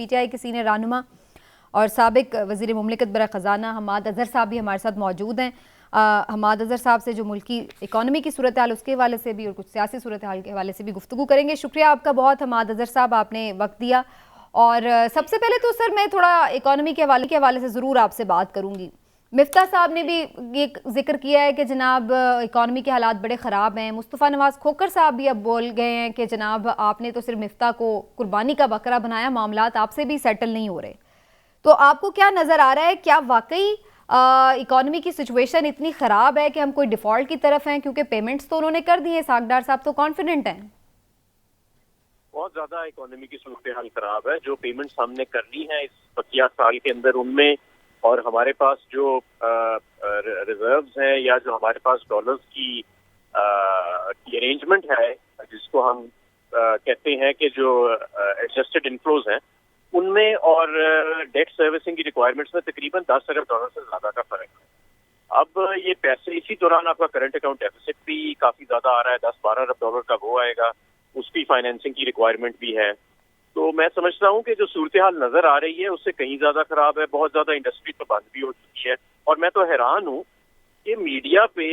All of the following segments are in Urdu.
پی ٹی آئی کے سینئر رہنما اور سابق وزیر مملکت برائے خزانہ حماد اظہر صاحب بھی ہمارے ساتھ موجود ہیں. حماد اظہر صاحب سے جو ملکی اکانومی کی صورتحال اس کے حوالے سے بھی اور کچھ سیاسی صورتحال کے حوالے سے بھی گفتگو کریں گے. شکریہ آپ کا بہت حماد اظہر صاحب, آپ نے وقت دیا. اور سب سے پہلے تو سر میں تھوڑا اکانومی کے حوالے سے ضرور آپ سے بات کروں گی. مفتاح صاحب نے بھی یہ ذکر کیا ہے کہ جناب اکانومی کے حالات بڑے خراب ہیں. مصطفیٰ نواز کھوکر صاحب بھی اب بول گئے ہیں کہ جناب آپ نے تو صرف مفتاح کو قربانی کا بکرا بنایا, معاملات آپ سے بھی سیٹل نہیں ہو رہے. تو آپ کو کیا نظر آ رہا ہے, کیا واقعی اکانومی کی سچویشن اتنی خراب ہے کہ ہم کوئی ڈیفالٹ کی طرف ہیں؟ کیونکہ پیمنٹس تو انہوں نے کر دی ہیں, اسحاق ڈار صاحب تو کانفیڈنٹ ہیں. بہت زیادہ اکانومی کی صورتحال خراب ہے. جو پیمنٹس ہم نے کرنی ہے اس 25 سال کے اندر ان میں, اور ہمارے پاس جو ریزروز ہیں یا جو ہمارے پاس ڈالرز کی ارینجمنٹ ہے جس کو ہم کہتے ہیں کہ جو ایڈجسٹڈ انفلوز ہیں ان میں اور ڈیٹ سروسنگ کی ریکوائرمنٹس میں تقریباً 10 ارب ڈالر سے زیادہ کا فرق ہے. اب یہ پیسے اسی دوران آپ کا کرنٹ اکاؤنٹ ڈیفیسٹ بھی کافی زیادہ آ رہا ہے, 10-12 ارب ڈالر کا وہ آئے گا, اس کی فائنینسنگ کی ریکوائرمنٹ بھی ہے. تو میں سمجھتا ہوں کہ جو صورتحال نظر آ رہی ہے اس سے کہیں زیادہ خراب ہے. بہت زیادہ انڈسٹری تو بند بھی ہو چکی ہے, اور میں تو حیران ہوں کہ میڈیا پہ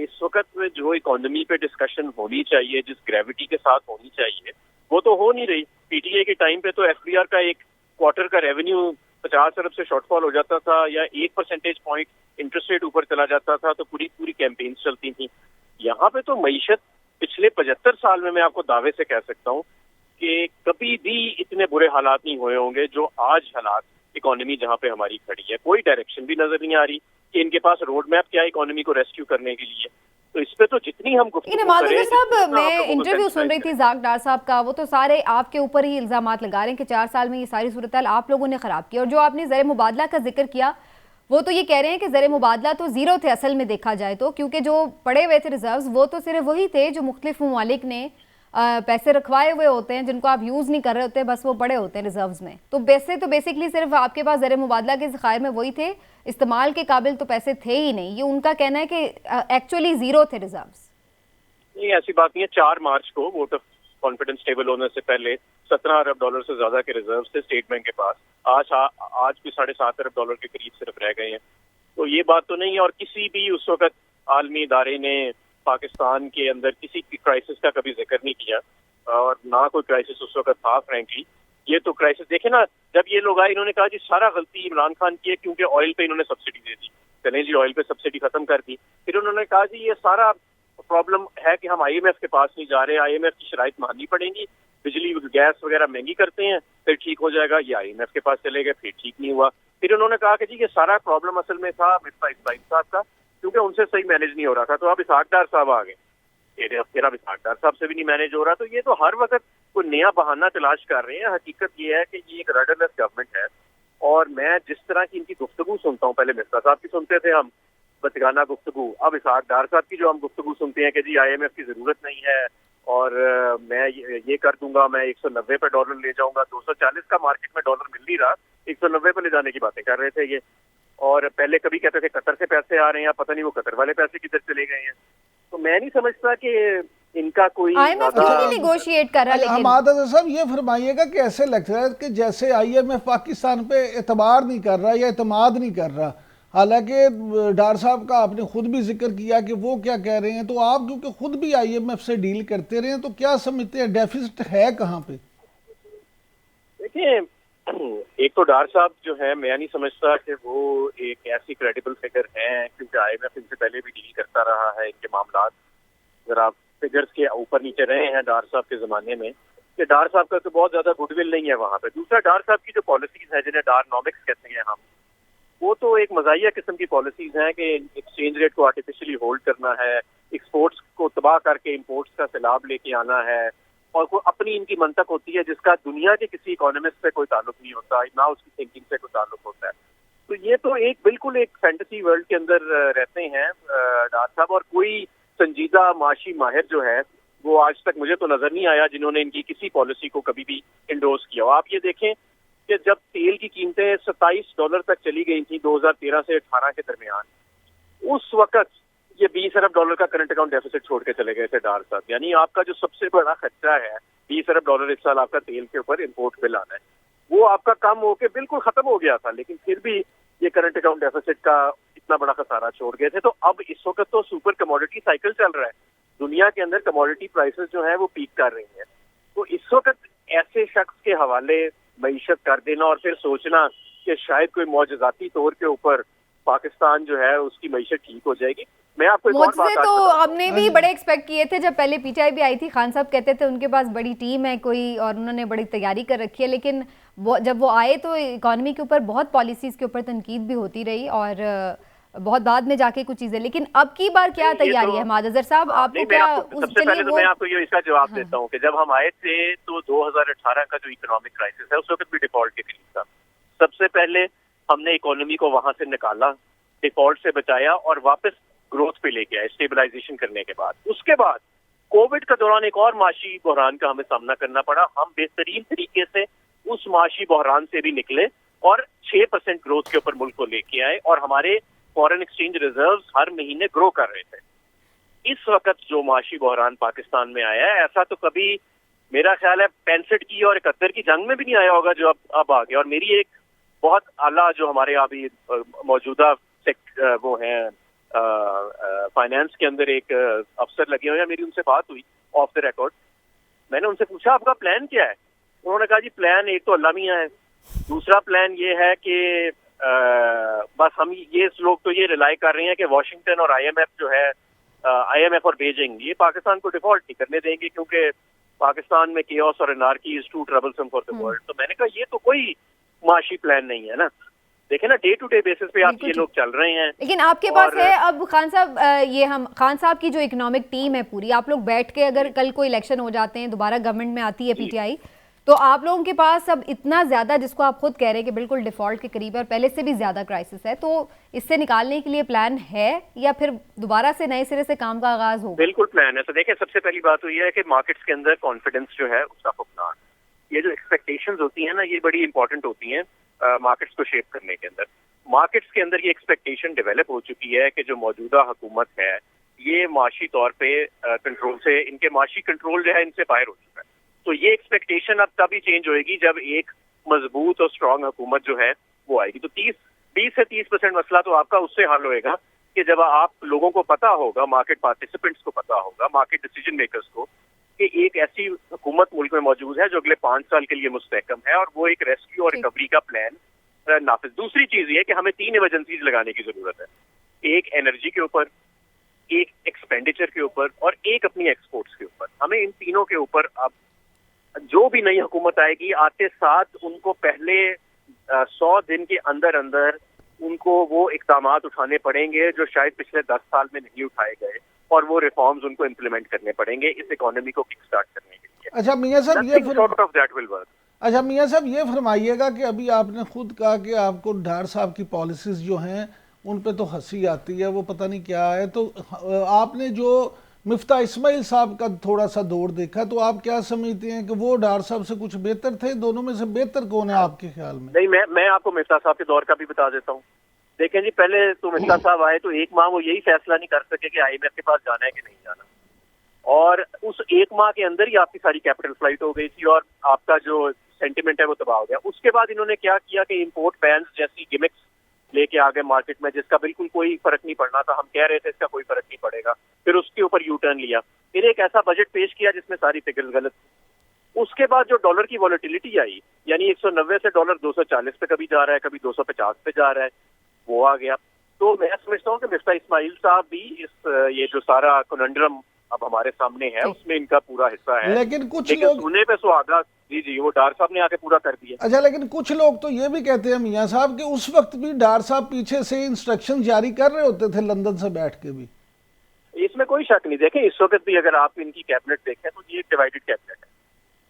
اس وقت جو اکانومی پہ ڈسکشن ہونی چاہیے, جس گریوٹی کے ساتھ ہونی چاہیے, وہ تو ہو نہیں رہی. پی ٹی اے کے ٹائم پہ تو ایف بی آر کا ایک کوارٹر کا ریونیو 50 ارب سے شارٹ فال ہو جاتا تھا, یا 1% پوائنٹ انٹرسٹ ریٹ اوپر چلا جاتا تھا, تو پوری کیمپینز چلتی تھیں. یہاں پہ تو معیشت پچھلے 75 سال میں آپ کو دعوے سے کہہ سکتا ہوں کہ کبھی بھی اتنے برے حالات نہیں ہوئے ہوں گے جو آج حالات اکانومی جہاں پہ ہماری کھڑی ہے. کوئی ڈائریکشن بھی نظر نہیں آ رہی کہ ان کے پاس روڈ میپ کیا ہے اکانومی کو ریسکیو کرنے کے لیے. تو اس پہ تو جتنی ہم صاحب, میں انٹرویو سن رہی تھی اسحاق ڈار صاحب کا, وہ تو سارے آپ کے اوپر ہی الزامات لگا رہے ہیں کہ 4 سال میں یہ ساری صورتحال آپ لوگوں نے خراب کی. اور جو آپ نے زر مبادلہ کا ذکر کیا, وہ تو یہ کہہ رہے ہیں کہ زر مبادلہ تو زیرو تھے اصل میں دیکھا جائے تو, کیونکہ جو پڑے ہوئے تھے ریزروز وہ تو صرف وہی تھے جو مختلف ممالک نے پیسے رکھوائے ہوئے ہوتے ہیں, جن کو آپ یوز نہیں کر رہے ہوتے, بس وہ پڑے ہوتے ہیں ریزروز میں. تو بیسکلی صرف آپ کے پاس زر مبادلہ کے ذخائر میں وہی تھے, استعمال کے قابل تو پیسے تھے ہی نہیں. یہ ان کا کہنا ہے کہ ایکچولی زیرو تھے ریزروز. نہیں, ایسی بات نہیں ہے. 4 مارچ کو ووٹ آف کانفیڈنس ٹیبل ہونے سے پہلے 17 ارب ڈالر سے زیادہ کے ریزرو تھے اسٹیٹ بینک کے پاس. آج بھی 7.5 ارب ڈالر کے قریب صرف رہ گئے ہیں. تو یہ بات تو نہیں ہے. اور کسی بھی اس وقت عالمی ادارے نے پاکستان کے اندر کسی کرائسس کا کبھی ذکر نہیں کیا, اور نہ کوئی کرائسس اس وقت تھا فرینکلی. یہ تو کرائسس دیکھیں نا, جب یہ لوگ آئے انہوں نے کہا جی سارا غلطی عمران خان کی ہے کیونکہ آئل پہ انہوں نے سبسڈی دے دی. چلیں جی آئل پہ سبسڈی ختم کر دی. پھر انہوں نے کہا جی یہ سارا پرابلم ہے کہ ہم آئی ایم ایف کے پاس نہیں جا رہے, آئی ایم ایف کی شرائط ماننی پڑیں گی, بجلی گیس وغیرہ مہنگی کرتے ہیں پھر ٹھیک ہو جائے گا. یہ آئی ایم ایف کے پاس چلے گئے, پھر ٹھیک نہیں ہوا. پھر انہوں نے کہا کہ جی یہ سارا پرابلم اصل میں تھا مفتاح اسماعیل صاحب کا, کیونکہ ان سے صحیح مینیج نہیں ہو رہا تھا. تو اب اسحاق ڈار صاحب آ گئے, پھر اب اسحاق ڈار صاحب سے بھی نہیں مینیج ہو رہا. تو یہ تو ہر وقت کوئی نیا بہانہ تلاش کر رہے ہیں. حقیقت یہ ہے کہ یہ ایک رڈرلیس گورنمنٹ ہے. اور میں جس طرح کی ان کی گفتگو سنتا ہوں, پہلے مفتاح صاحب کی سنتے تھے ہم بچگانہ گفتگو, اب اسحاق ڈار صاحب کی جو ہم گفتگو سنتے ہیں کہ جی آئی ایم ایف کی ضرورت نہیں ہے, اور میں یہ کر دوں گا, میں 190 پہ ڈالر لے جاؤں گا. 240 کا مارکیٹ میں ڈالر مل نہیں رہا, 190 پہ لے جانے کی باتیں کر رہے تھے یہ. اور پہلے کبھی کہتے تھے قطر سے پیسے آ رہے ہیں, پتہ نہیں وہ قطر والے پیسے کدھر چلے گئے ہیں. تو میں نہیں سمجھتا کہ ان کا کوئی نیگوشیٹ کر رہا. لیکن حماد اظہر صاحب یہ فرمائیے گا کہ ایسے لگ رہا ہے کہ جیسے آئی ایم ایف پاکستان پہ اعتبار نہیں کر رہا یا اعتماد نہیں کر رہا, حالانکہ ڈار صاحب کا آپ نے خود بھی ذکر کیا کہ وہ کیا کہہ رہے ہیں. تو آپ کیونکہ خود بھی آئی ایم ایف سے ڈیل کرتے رہے ہیں, تو کیا سمجھتے ہیں ڈیفیسٹ ہے کہاں پہ؟ دیکھیں, ایک تو ڈار صاحب جو ہے میں نہیں سمجھتا کہ وہ ایک ایسی کریڈیبل فگر ہیں, کیونکہ آئی ایم ایف ان سے پہلے بھی ڈیل کرتا رہا ہے. ان کے معاملات ذرا فگرز کے اوپر نیچے رہے ہیں ڈار صاحب کے زمانے میں, کہ ڈار صاحب کا تو بہت زیادہ گڈ ول نہیں ہے وہاں پہ. دوسرا, ڈار صاحب کی جو پالیسیز ہیں جنہیں ڈار نامکس کہتے ہیں ہم, وہ تو ایک مزاحیہ قسم کی پالیسیز ہیں کہ ایکسچینج ریٹ کو آرٹیفیشلی ہولڈ کرنا ہے, ایکسپورٹس کو تباہ کر کے امپورٹس کا سیلاب لے کے آنا ہے, اور کوئی اپنی ان کی منطق ہوتی ہے جس کا دنیا کے کسی اکانومسٹ سے کوئی تعلق نہیں ہوتا, نہ اس کی تھنکنگ سے کوئی تعلق ہوتا ہے. تو یہ تو ایک بالکل ایک فینٹیسی ورلڈ کے اندر رہتے ہیں ڈار صاحب. اور کوئی سنجیدہ معاشی ماہر جو ہے وہ آج تک مجھے تو نظر نہیں آیا جنہوں نے ان کی کسی پالیسی کو کبھی بھی انڈورس کیا. آپ یہ دیکھیں کہ جب تیل کی قیمتیں $27 تک چلی گئی تھیں 2013 سے 2018 کے درمیان, اس وقت یہ 20 ارب ڈالر کا کرنٹ اکاؤنٹ ڈیفیسٹ چھوڑ کے چلے گئے تھے ڈار صاحب. یعنی آپ کا جو سب سے بڑا خرچہ ہے 20 ارب ڈالر اس سال آپ کا تیل کے اوپر امپورٹ بل آنا ہے, وہ آپ کا کم ہو کے بالکل ختم ہو گیا تھا، لیکن پھر بھی یہ کرنٹ اکاؤنٹ ڈیفیسٹ کا اتنا بڑا خسارہ چھوڑ گئے تھے. تو اب اس وقت تو سپر کموڈٹی سائیکل چل رہا ہے، دنیا کے اندر کموڈٹی پرائسز جو ہیں وہ پیک کر رہی ہیں. تو اس وقت ایسے شخص کے حوالے معیشت کر دینا اور پھر سوچنا کہ شاید کوئی معجزاتی طور کے اوپر پاکستان جو ہے اس کی معیشت ٹھیک ہو جائے گی. میں آپ کو ایک اور بات تو ہم نے بھی بڑے ایکسپیکٹ کیے تھے جب پہلے پی ٹی آئی بھی آئی تھی. خان صاحب کہتے تھے ان کے پاس بڑی ٹیم ہے کوئی اور انہوں نے بڑی تیاری کر رکھی ہے، لیکن جب وہ آئے تو اکانومی کے اوپر بہت پالیسیز کے اوپر تنقید بھی ہوتی رہی اور بہت بعد میں جا کے کچھ چیزیں. لیکن اب کی بار کیا تیاری ہے حماد اظہر صاحب؟ آپ کو کیا سب سے پہلے تو میں آپ کو یہ اس کا جواب دیتا ہوں کہ جب ہم آئے تھے تو 2018 کا جو اکنامک کرائسس ہے اس وقت بھی ڈیفالٹ کے قریب تھا. سب سے پہلے ہم نے اکانومی کو وہاں سے نکالا، ڈیفالٹ سے بچایا اور واپس گروتھ پہ لے کے آئے اسٹیبلائزیشن کرنے کے بعد. اس کے بعد کووڈ کے دوران ایک اور معاشی بحران کا ہمیں سامنا کرنا پڑا. ہم بہترین طریقے سے اس معاشی بحران سے بھی نکلے اور 6% گروتھ کے اوپر ملک کو لے کے آئے اور ہمارے فارن ایکسچینج ریزروز ہر مہینے گرو کر رہے تھے. اس وقت جو معاشی بحران پاکستان میں آیا ہے ایسا تو کبھی میرا خیال ہے 65 کی اور 71 کی جنگ میں بھی نہیں آیا ہوگا جو اب آ گیا. اور میری ایک بہت اعلیٰ جو ہمارے ابھی موجودہ وہ ہیں فائنانس کے اندر ایک افسر لگے ہوئے ہیں، میری ان سے بات ہوئی آف دا ریکارڈ. میں نے ان سے پوچھا آپ کا پلان کیا ہے؟ انہوں نے کہا جی پلان ایک تو اللہ میاں ہے، دوسرا پلان یہ ہے کہ بس ہم یہ لوگ تو یہ ریلائی کر رہے ہیں کہ واشنگٹن اور آئی ایم ایف اور بیجنگ یہ پاکستان کو ڈیفالٹ نہیں کرنے دیں گے کیونکہ پاکستان میں کیوس اور anarchy is too troublesome for the world. تو میں نے کہا یہ تو کوئی معاشی پلان نہیں ہے نا. دیکھیں نا ڈے ٹو ڈے بیسس پہ آپ یہ لوگ چل رہے ہیں. لیکن آپ کے پاس ہے اب خان صاحب، یہ ہم خان صاحب کی جو اکنامک ٹیم ہے پوری، آپ لوگ بیٹھ کے اگر کل کو الیکشن ہو جاتے ہیں دوبارہ گورنمنٹ میں آتی ہے پی ٹی آئی، تو آپ لوگوں کے پاس اب اتنا زیادہ جس کو آپ خود کہہ رہے ہیں کہ بالکل ڈیفالٹ کے قریب ہے اور پہلے سے بھی زیادہ کرائسس ہے، تو اس سے نکالنے کے لیے پلان ہے یا پھر دوبارہ سے نئے سرے سے کام کا آغاز ہوگا؟ بالکل پلان ہے. تو دیکھیں سب سے پہلی بات تو یہ ہے کہ مارکیٹس کے اندر کانفیڈنس جو ہے اس کا فقدان، یہ جو ایکسپیکٹیشنز ہوتی ہیں نا یہ بڑی امپورٹنٹ ہوتی ہیں مارکیٹس کو شیپ کرنے کے اندر. مارکیٹس کے اندر یہ ایکسپیکٹیشن ڈیولپ ہو چکی ہے کہ جو موجودہ حکومت ہے یہ معاشی طور پہ کنٹرول سے، ان کے معاشی کنٹرول جو ہے ان سے باہر ہو چکا ہے. تو یہ ایکسپیکٹیشن اب تبھی چینج ہوئے گی جب ایک مضبوط اور اسٹرانگ حکومت جو ہے وہ آئے گی. تو 20 سے 30% مسئلہ تو آپ کا اس سے حل ہوئے گا کہ جب آپ لوگوں کو پتا ہوگا، مارکیٹ پارٹیسپینٹس کو پتا ہوگا، مارکیٹ ڈیسیجن میکرز کو، کہ ایک ایسی حکومت ملک میں موجود ہے جو اگلے 5 سال کے لیے مستحکم ہے اور وہ ایک ریسکیو اور ریکوری کا پلان نافذ. دوسری چیز یہ کہ ہمیں 3 ایمرجنسیز لگانے کی ضرورت ہے، ایک انرجی کے اوپر، ایک ایکسپینڈیچر کے اوپر اور ایک اپنی ایکسپورٹس کے اوپر. ہمیں ان تینوں کے اوپر اب جو بھی نئی حکومت آئے گی آتے ساتھ ان کو پہلے 100 دن کے اندر اندر ان کو وہ اقدامات اٹھانے پڑیں گے جو شاید پچھلے 10 سال میں نہیں اٹھائے گئے اور وہ ریفارمز ان کو امپلیمنٹ کرنے پڑیں گے اس اکانومی کو کک سٹارٹ کرنے کے لیے. اچھا میاں صاحب یہ فرمائیے گا کہ ابھی آپ نے خود کہا کہ آپ کو ڈار صاحب کی پالیسیز جو ہیں ان پہ تو ہنسی آتی ہے، وہ پتہ نہیں کیا ہے. تو آپ نے جو مفتاح اسماعیل صاحب کا تھوڑا سا دور دیکھا تو آپ کیا سمجھتے ہیں کہ وہ ڈار صاحب سے کچھ بہتر تھے؟ دونوں میں سے بہتر کون ہے آپ کے خیال میں؟ نہیں، میں آپ کو مفتاح صاحب کے دور کا بھی بتا دیتا ہوں. دیکھیں جی پہلے تو مفتاح صاحب آئے تو ایک ماہ وہ یہی فیصلہ نہیں کر سکے کہ آئی ایم ایف کے پاس جانا ہے کہ نہیں جانا، اور اس ایک ماہ کے اندر ہی آپ کی ساری کیپٹل فلائٹ ہو گئی تھی اور آپ کا جو سینٹیمنٹ ہے وہ تباہ ہو گیا. اس کے بعد انہوں نے کیا کیا کہ امپورٹ بینز جیسی گمکس لے کے آگے مارکیٹ میں جس کا بالکل کوئی فرق نہیں پڑنا تھا. ہم کہہ رہے تھے اس کا کوئی فرق نہیں پڑے گا، پھر اس کے اوپر یو ٹرن لیا، پھر ایک ایسا بجٹ پیش کیا جس میں ساری فگرز غلط تھی. اس کے بعد جو ڈالر کی والیٹیلیٹی آئی، یعنی 190 سے ڈالر 240 پہ کبھی جا رہا ہے، کبھی 250 پہ جا رہا ہے، وہ آ گیا. تو میں سمجھتا ہوں کہ مفتاح اسماعیل صاحب بھی یہ جو سارا کننڈرم اب ہمارے سامنے ہے اس میں ان کا پورا حصہ ہے. لیکن کچھ لوگ سونے پہ سہاگا جی وہ ڈار صاحب نے آ کے پورا کر دیا. اچھا لیکن کچھ لوگ تو یہ بھی کہتے ہیں میاں صاحب کہ اس وقت بھی ڈار صاحب پیچھے سے انسٹرکشن جاری کر رہے ہوتے تھے لندن سے بیٹھ کے بھی. اس میں کوئی شک نہیں. دیکھیں اس وقت بھی اگر آپ ان کی کیبنٹ دیکھیں تو یہ ایک ڈیوائیڈڈ کیبنٹ ہے.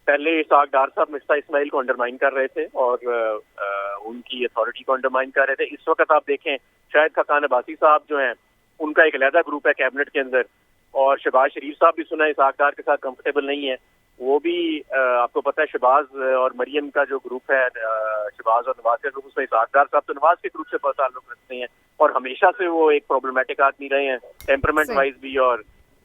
پہلے اسحاق ڈار صاحب مفتاح اسماعیل کو انڈرمائن کر رہے تھے اور ان کی اتھارٹی کو انڈرمائن کر رہے تھے. اس وقت آپ دیکھیں شاہد خاقان عباسی صاحب جو ہیں ان کا ایک علیحدہ گروپ ہے کیبنٹ کے اندر، اور شہباز شریف صاحب بھی سنا ہے اسحاق ڈار کے ساتھ کمفرٹیبل نہیں ہے. وہ بھی آپ کو پتہ ہے شہباز اور مریم کا جو گروپ ہے، شہباز اور نواز کا گروپ، اس میں اسحاق ڈار صاحب تو نواز کے گروپ سے بہت تعلق رکھتے ہیں اور ہمیشہ سے وہ ایک پرابلمٹک آدمی رہے ہیں ٹیمپرمنٹ وائز بھی اور